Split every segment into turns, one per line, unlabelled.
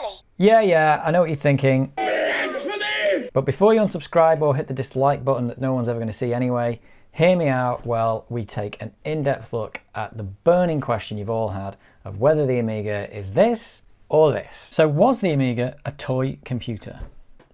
already.
Yeah, I know what you're thinking. But before you unsubscribe or hit the dislike button that no one's ever going to see anyway, hear me out while we take an in-depth look at the burning question you've all had of whether the Amiga is this or this. So was the Amiga a toy computer?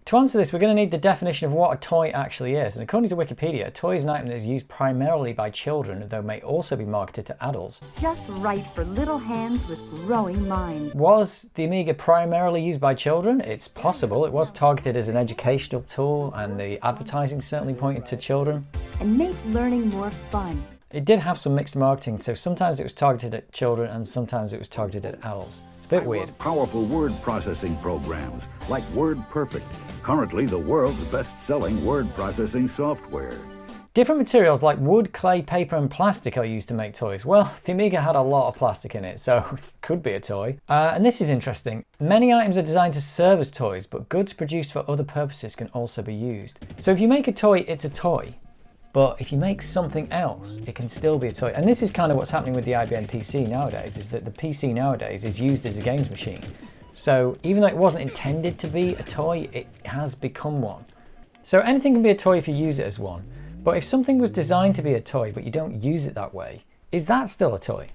To answer this, we're going to need the definition of what a toy actually is. And according to Wikipedia, a toy is an item that is used primarily by children, though may also be marketed to adults.
Just right for little hands with growing minds.
Was the Amiga primarily used by children? It's possible. It was targeted as an educational tool, and the advertising certainly pointed to children.
And make learning more fun.
It did have some mixed marketing, so sometimes it was targeted at children and sometimes it was targeted at adults. It's a bit weird.
Powerful word processing programs like WordPerfect, currently the world's best-selling word processing software.
Different materials like wood, clay, paper and plastic are used to make toys. Well, the Amiga had a lot of plastic in it, so it could be a toy. And this is interesting. Many items are designed to serve as toys, but goods produced for other purposes can also be used. So if you make a toy, it's a toy. But if you make something else, it can still be a toy. And this is kind of what's happening with the IBM PC nowadays, is that the PC nowadays is used as a games machine. So even though it wasn't intended to be a toy, it has become one. So anything can be a toy if you use it as one. But if something was designed to be a toy, but you don't use it that way, is that still a toy?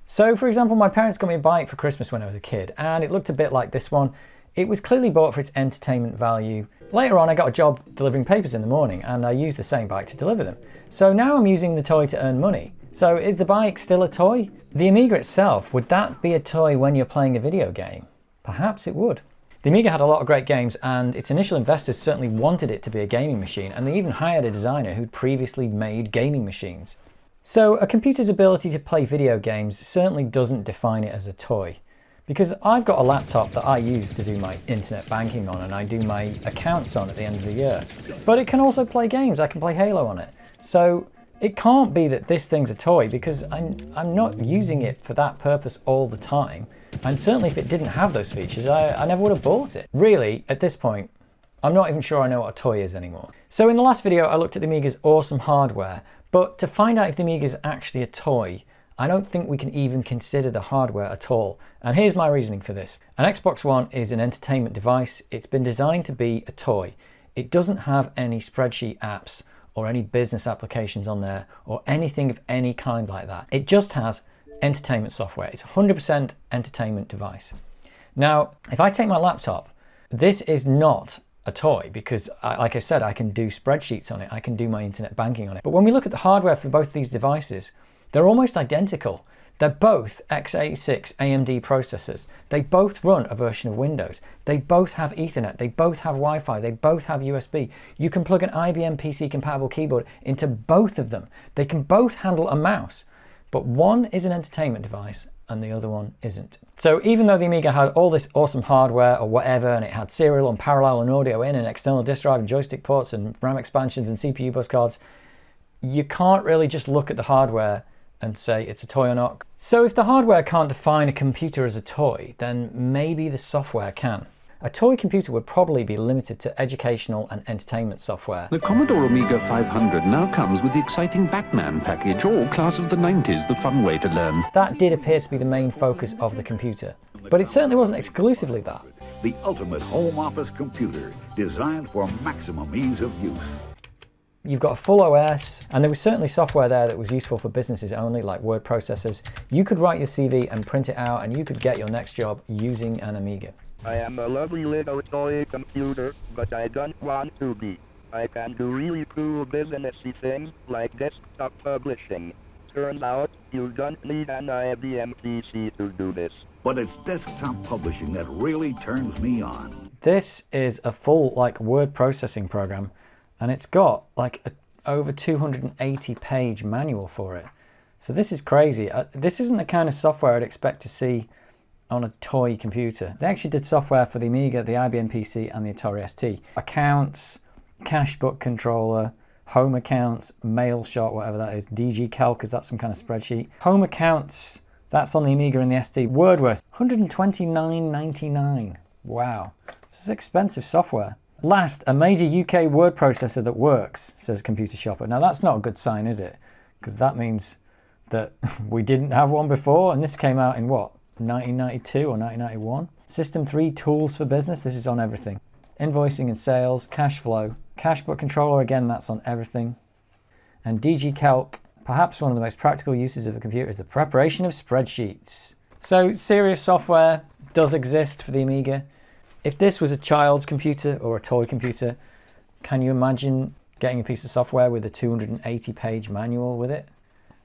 So for example, my parents got me a bike for Christmas when I was a kid, and it looked a bit like this one. It was clearly bought for its entertainment value. Later on, I got a job delivering papers in the morning, and I used the same bike to deliver them. So now I'm using the toy to earn money. So is the bike still a toy? The Amiga itself, would that be a toy when you're playing a video game? Perhaps it would. The Amiga had a lot of great games, and its initial investors certainly wanted it to be a gaming machine, and they even hired a designer who'd previously made gaming machines. So a computer's ability to play video games certainly doesn't define it as a toy. Because I've got a laptop that I use to do my internet banking on, and I do my accounts on at the end of the year. But it can also play games. I can play Halo on it. So it can't be that this thing's a toy, because I'm not using it for that purpose all the time. And certainly if it didn't have those features, I never would have bought it. Really, at this point, I'm not even sure I know what a toy is anymore. So in the last video, I looked at the Amiga's awesome hardware, but to find out if the Amiga is actually a toy, I don't think we can even consider the hardware at all. And here's my reasoning for this. An Xbox One is an entertainment device. It's been designed to be a toy. It doesn't have any spreadsheet apps or any business applications on there or anything of any kind like that. It just has entertainment software. It's a 100% entertainment device. Now, if I take my laptop, this is not a toy because, like I said, I can do spreadsheets on it. I can do my internet banking on it. But when we look at the hardware for both these devices, they're almost identical. They're both x86 AMD processors. They both run a version of Windows. They both have Ethernet. They both have Wi-Fi. They both have USB. You can plug an IBM PC compatible keyboard into both of them. They can both handle a mouse. But one is an entertainment device and the other one isn't. So even though the Amiga had all this awesome hardware or whatever, and it had serial and parallel and audio in and external disk drive and joystick ports and RAM expansions and CPU bus cards, you can't really just look at the hardware and say it's a toy or not. So if the hardware can't define a computer as a toy, then maybe the software can. A toy computer would probably be limited to educational and entertainment software.
The Commodore Amiga 500 now comes with the exciting Batman package, all class of the 90s, the fun way to learn.
That did appear to be the main focus of the computer, but it certainly wasn't exclusively that.
The ultimate home office computer designed for maximum ease of use.
You've got a full OS, and there was certainly software there that was useful for businesses only, like word processors. You could write your CV and print it out, and you could get your next job using an Amiga.
I am a lovely little toy computer, but I don't want to be. I can do really cool businessy things, like desktop publishing. Turns out, you don't need an IBM PC to do this.
But it's desktop publishing that really turns me on.
This is a full, word processing program, and it's got, over 280-page manual for it. So this is crazy. This isn't the kind of software I'd expect to see on a toy computer. They actually did software for the Amiga, the IBM PC, and the Atari ST. Accounts, cache book controller, home accounts, mail shot, whatever that is, DG Calc, is that some kind of spreadsheet? Home accounts, that's on the Amiga and the ST. WordWorth, $129.99. Wow, this is expensive software. Last, a major UK word processor that works, says Computer Shopper. Now that's not a good sign, is it? Because that means that we didn't have one before, and this came out in what? 1992 or 1991. System 3 tools for business, this is on everything. Invoicing and sales, cash flow, cash book controller, again, that's on everything. And DG Calc, perhaps one of the most practical uses of a computer is the preparation of spreadsheets. So serious software does exist for the Amiga. If this was a child's computer or a toy computer, can you imagine getting a piece of software with a 280-page manual with it?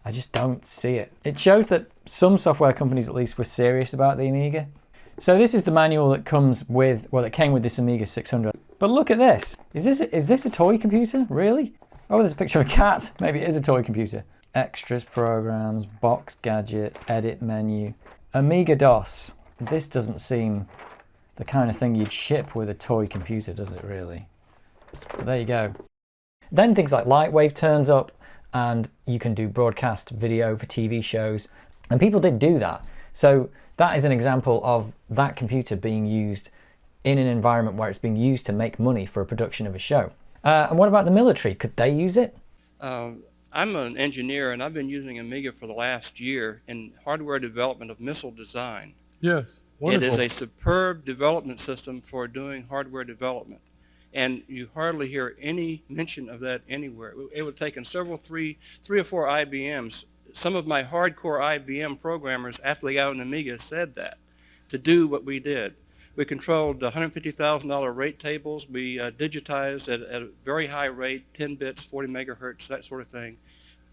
I just don't see it. It shows that some software companies at least were serious about the Amiga. So this is the manual that comes with, well, it came with this Amiga 600. But look at this. Is this a toy computer? Really? Oh, there's a picture of a cat. Maybe it is a toy computer. Extras, programs, box gadgets, edit menu. Amiga DOS. This doesn't seem the kind of thing you'd ship with a toy computer, does it really? But there you go. Then things like Lightwave turns up, and you can do broadcast video for TV shows. And people did do that. So that is an example of that computer being used in an environment where it's being used to make money for a production of a show. And what about the military? Could they use it?
I'm an engineer, and I've been using Amiga for the last year in hardware development of missile design.
Yes, wonderful.
It is a superb development system for doing hardware development. And you hardly hear any mention of that anywhere. It would have taken three or four IBMs. Some of my hardcore IBM programmers, after they got an Amiga, said that, to do what we did. We controlled $150,000 rate tables. We digitized at a very high rate, 10 bits, 40 megahertz, that sort of thing.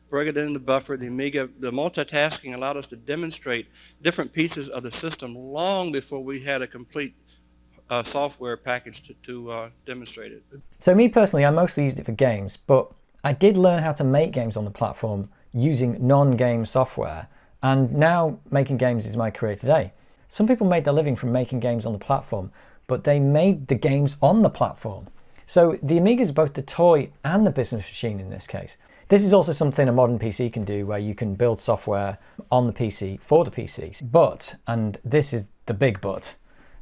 Bring it into the buffer. The Amiga, the multitasking allowed us to demonstrate different pieces of the system long before we had a complete software package to demonstrate it.
So me personally, I mostly used it for games, but I did learn how to make games on the platform using non-game software, and now making games is my career today. Some people made their living from making games on the platform, but they made the games on the platform. So the Amiga is both the toy and the business machine in this case. This is also something a modern PC can do, where you can build software on the PC for the PC. But, and this is the big but,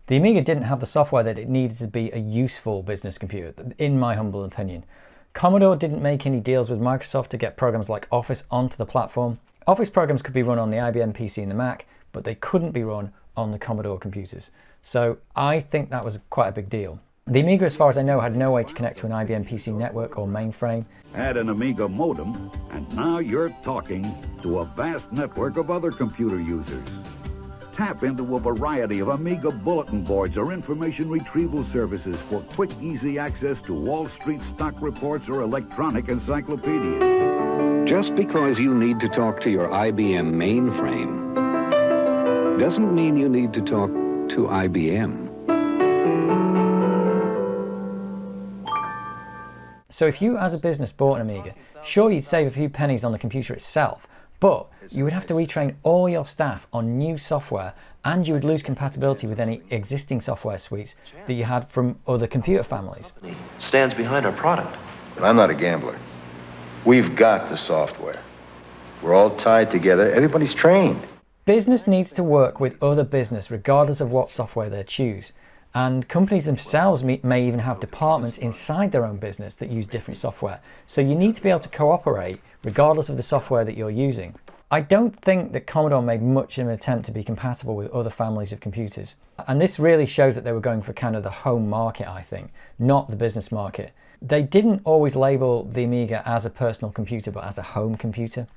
the Amiga didn't have the software that it needed to be a useful business computer, in my humble opinion. Commodore didn't make any deals with Microsoft to get programs like Office onto the platform. Office programs could be run on the IBM PC and the Mac, but they couldn't be run on the Commodore computers. So I think that was quite a big deal. The Amiga, as far as I know, had no way to connect to an IBM PC network or mainframe.
Add an Amiga modem, and now you're talking to a vast network of other computer users. Tap into a variety of Amiga bulletin boards or information retrieval services for quick, easy access to Wall Street stock reports or electronic encyclopedias.
Just because you need to talk to your IBM mainframe doesn't mean you need to talk to IBM.
So if you as a business bought an Amiga, sure, you'd save a few pennies on the computer itself, but you would have to retrain all your staff on new software, and you would lose compatibility with any existing software suites that you had from other computer families.
Stands behind our product.
But I'm not a gambler. We've got the software. We're all tied together. Everybody's trained.
Business needs to work with other business regardless of what software they choose. And companies themselves may even have departments inside their own business that use different software. So you need to be able to cooperate regardless of the software that you're using. I don't think that Commodore made much of an attempt to be compatible with other families of computers. And this really shows that they were going for kind of the home market, I think, not the business market. They didn't always label the Amiga as a personal computer, but as a home computer.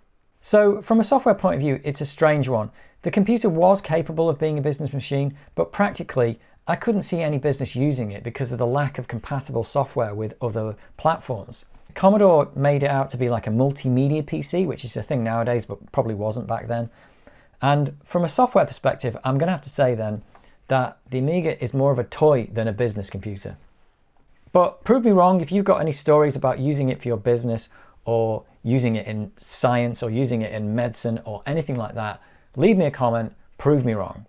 So from a software point of view, it's a strange one. The computer was capable of being a business machine, but practically I couldn't see any business using it because of the lack of compatible software with other platforms. Commodore made it out to be like a multimedia PC, which is a thing nowadays, but probably wasn't back then. And from a software perspective, I'm going to have to say then that the Amiga is more of a toy than a business computer. But prove me wrong if you've got any stories about using it for your business, or using it in science, or using it in medicine, or anything like that. Leave me a comment, prove me wrong.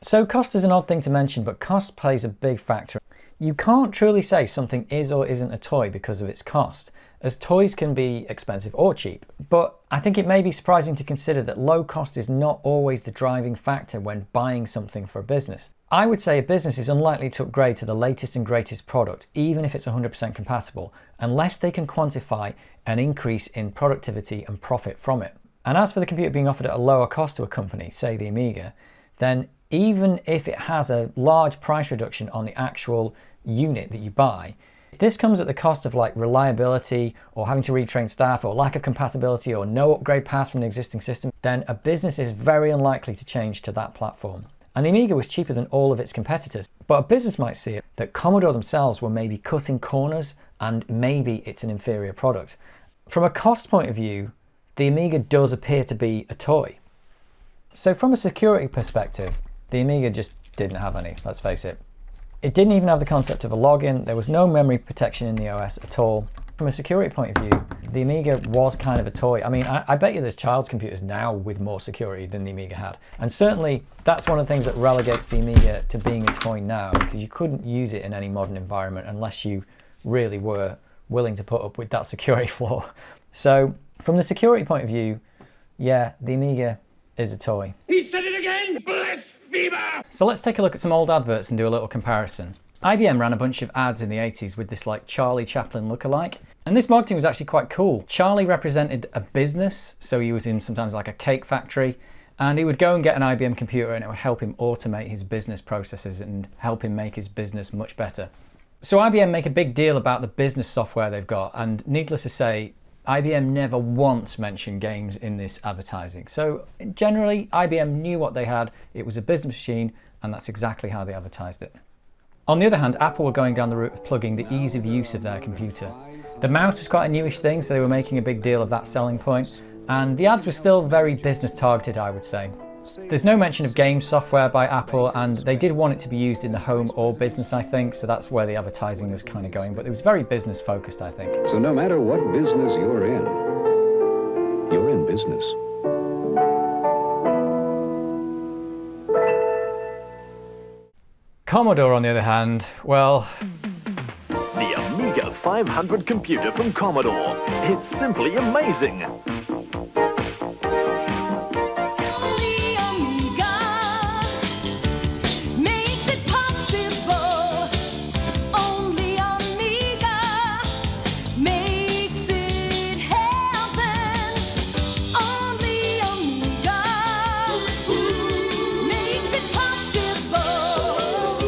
So cost is an odd thing to mention, but cost plays a big factor. You can't truly say something is or isn't a toy because of its cost, as toys can be expensive or cheap. But I think it may be surprising to consider that low cost is not always the driving factor when buying something for a business. I would say a business is unlikely to upgrade to the latest and greatest product, even if it's 100% compatible, unless they can quantify an increase in productivity and profit from it. And as for the computer being offered at a lower cost to a company, say the Amiga, then even if it has a large price reduction on the actual unit that you buy. If this comes at the cost of like reliability or having to retrain staff or lack of compatibility or no upgrade path from an existing system, then a business is very unlikely to change to that platform. And the Amiga was cheaper than all of its competitors. But a business might see it that Commodore themselves were maybe cutting corners and maybe it's an inferior product. From a cost point of view, the Amiga does appear to be a toy. So from a security perspective, the Amiga just didn't have any, let's face it. It didn't even have the concept of a login. There was no memory protection in the OS at all. From a security point of view, the Amiga was kind of a toy. I mean, I bet you there's child's computers now with more security than the Amiga had. And certainly that's one of the things that relegates the Amiga to being a toy now, because you couldn't use it in any modern environment unless you really were willing to put up with that security flaw. So from the security point of view, yeah, the Amiga is a toy.
He said it again! Blasphemer!
So let's take a look at some old adverts and do a little comparison. IBM ran a bunch of ads in the 80s with this like Charlie Chaplin lookalike. And this marketing was actually quite cool. Charlie represented a business, so he was in sometimes like a cake factory, and he would go and get an IBM computer and it would help him automate his business processes and help him make his business much better. So IBM make a big deal about the business software they've got, and needless to say, IBM never once mentioned games in this advertising. So generally, IBM knew what they had. It was a business machine, and that's exactly how they advertised it. On the other hand, Apple were going down the route of plugging the ease of use of their computer. The mouse was quite a newish thing, so they were making a big deal of that selling point, and the ads were still very business targeted, I would say. There's no mention of game software by Apple, and they did want it to be used in the home or business, I think, so that's where the advertising was kind of going, but it was very business focused, I think.
So no matter what business you're in business.
Commodore, on the other hand, well...
The Amiga 500 computer from Commodore. It's simply amazing.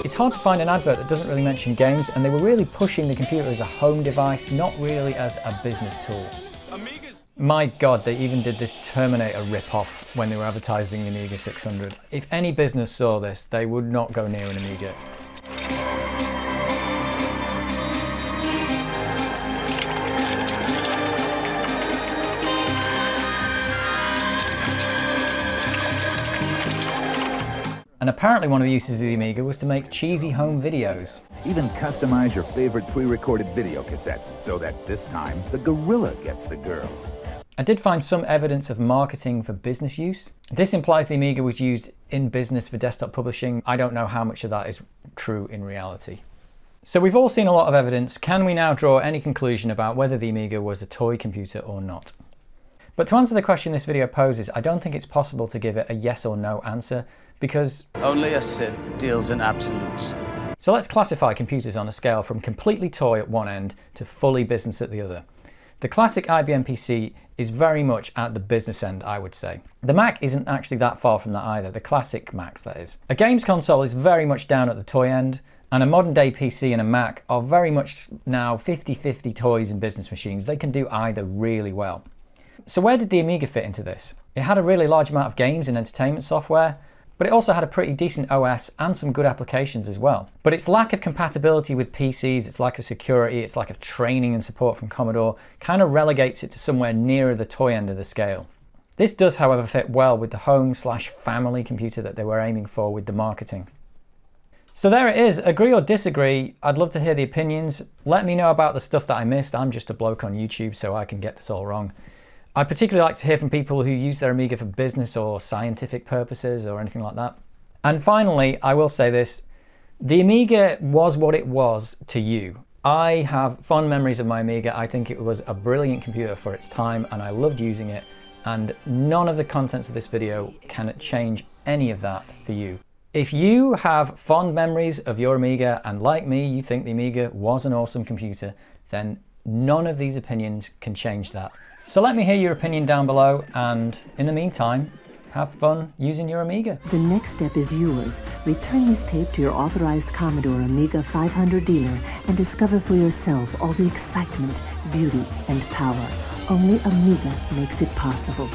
It's hard to find an advert that doesn't really mention games, and they were really pushing the computer as a home device, not really as a business tool. My God, they even did this Terminator rip-off when they were advertising the Amiga 600. If any business saw this, they would not go near an Amiga. And apparently one of the uses of the Amiga was to make cheesy home videos.
Even customize your favorite pre-recorded video cassettes so that this time the gorilla gets the girl.
I did find some evidence of marketing for business use. This implies the Amiga was used in business for desktop publishing. I don't know how much of that is true in reality. So we've all seen a lot of evidence. Can we now draw any conclusion about whether the Amiga was a toy computer or not? But to answer the question this video poses, I don't think it's possible to give it a yes or no answer, because
only a Sith deals in absolutes.
So let's classify computers on a scale from completely toy at one end to fully business at the other. The classic IBM PC is very much at the business end, I would say. The Mac isn't actually that far from that either, the classic Macs that is. A games console is very much down at the toy end, and a modern day PC and a Mac are very much now 50-50 toys and business machines. They can do either really well. So where did the Amiga fit into this? It had a really large amount of games and entertainment software, but it also had a pretty decent OS and some good applications as well. But its lack of compatibility with PCs, its lack of security, its lack of training and support from Commodore kind of relegates it to somewhere nearer the toy end of the scale. This does, however, fit well with the home/family computer that they were aiming for with the marketing. So there it is. Agree or disagree, I'd love to hear the opinions. Let me know about the stuff that I missed. I'm just a bloke on YouTube, so I can get this all wrong. I'd particularly like to hear from people who use their Amiga for business or scientific purposes or anything like that. And finally, I will say this, the Amiga was what it was to you. I have fond memories of my Amiga. I think it was a brilliant computer for its time and I loved using it, and none of the contents of this video can change any of that for you. If you have fond memories of your Amiga and like me, you think the Amiga was an awesome computer, then none of these opinions can change that. So let me hear your opinion down below, and in the meantime, have fun using your Amiga.
The next step is yours. Return this tape to your authorized Commodore Amiga 500 dealer and discover for yourself all the excitement, beauty, and power. Only Amiga makes it possible.